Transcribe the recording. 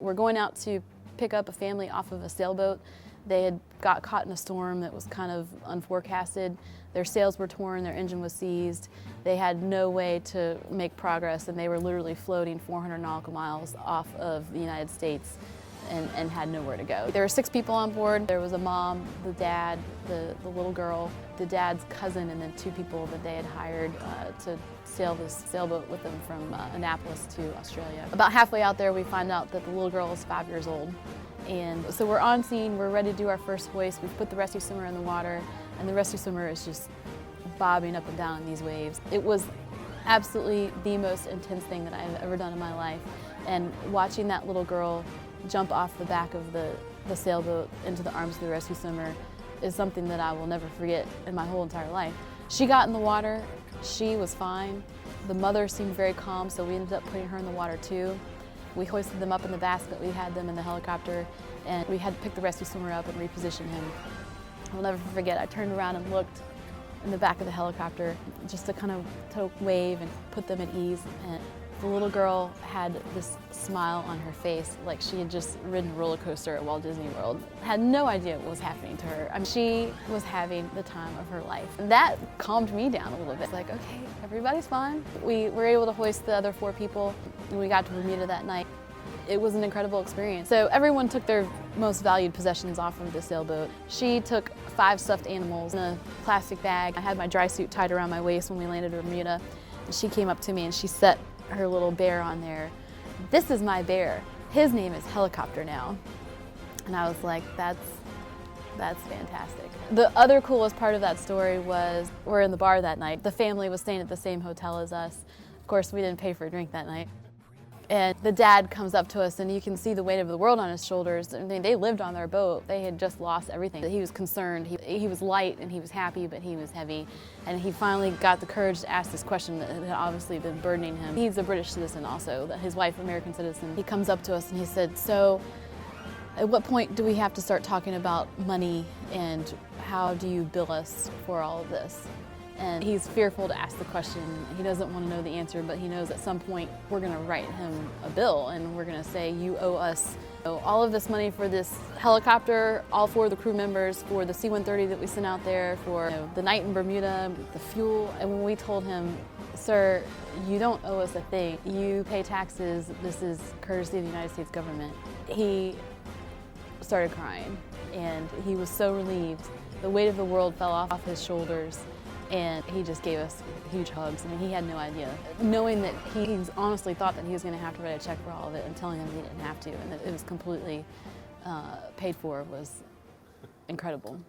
We're going out to pick up a family off of a sailboat. They had got caught in a storm that was kind of unforecasted. Their sails were torn, their engine was seized. They had no way to make progress, and they were literally floating 400 nautical miles off of the United States and had nowhere to go. There were 6 people on board. There was a mom, the dad, the little girl, the dad's cousin, and then 2 people that they had hired to sail this sailboat with them from Annapolis to Australia. About halfway out there, we find out that the little girl is 5 years old. And so we're on scene, we're ready to do our first hoist. We've put the rescue swimmer in the water, and the rescue swimmer is just bobbing up and down in these waves. It was absolutely the most intense thing that I've ever done in my life. And watching that little girl jump off the back of the sailboat into the arms of the rescue swimmer is something that I will never forget in my whole entire life. She got in the water, she was fine. The mother seemed very calm, so we ended up putting her in the water too. We hoisted them up in the basket, we had them in the helicopter, and we had to pick the rescue swimmer up and reposition him. I'll never forget, I turned around and looked in the back of the helicopter just to kind of wave and put them at ease. And the little girl had this smile on her face like she had just ridden a roller coaster at Walt Disney World. Had no idea what was happening to her. I mean, she was having the time of her life. And that calmed me down a little bit. Like, okay, everybody's fine. We were able to hoist the other 4 people, and we got to Bermuda that night. It was an incredible experience. So everyone took their most valued possessions off of the sailboat. She took 5 stuffed animals in a plastic bag. I had my dry suit tied around my waist when we landed in Bermuda. She came up to me and she set her little bear on there. This is my bear. His name is Helicopter now. And I was like, that's fantastic. The other coolest part of that story was we're in the bar that night. The family was staying at the same hotel as us. Of course, we didn't pay for a drink that night. And the dad comes up to us, and you can see the weight of the world on his shoulders. I mean, they lived on their boat. They had just lost everything. He was concerned. He was light and he was happy, but he was heavy. And he finally got the courage to ask this question that had obviously been burdening him. He's a British citizen also, his wife, American citizen. He comes up to us and he said, "So, at what point do we have to start talking about money, and how do you bill us for all of this?" And he's fearful to ask the question. He doesn't want to know the answer, but he knows at some point we're going to write him a bill and we're going to say, you owe us all of this money for this helicopter, all 4 of the crew members, for the C-130 that we sent out there, for the night in Bermuda, the fuel. And when we told him, "Sir, you don't owe us a thing. You pay taxes. This is courtesy of the United States government," he started crying. And he was so relieved. The weight of the world fell off his shoulders. And he just gave us huge hugs. I mean, he had no idea. Knowing that he honestly thought that he was going to have to write a check for all of it, and telling him he didn't have to, and that it was completely paid for, was incredible.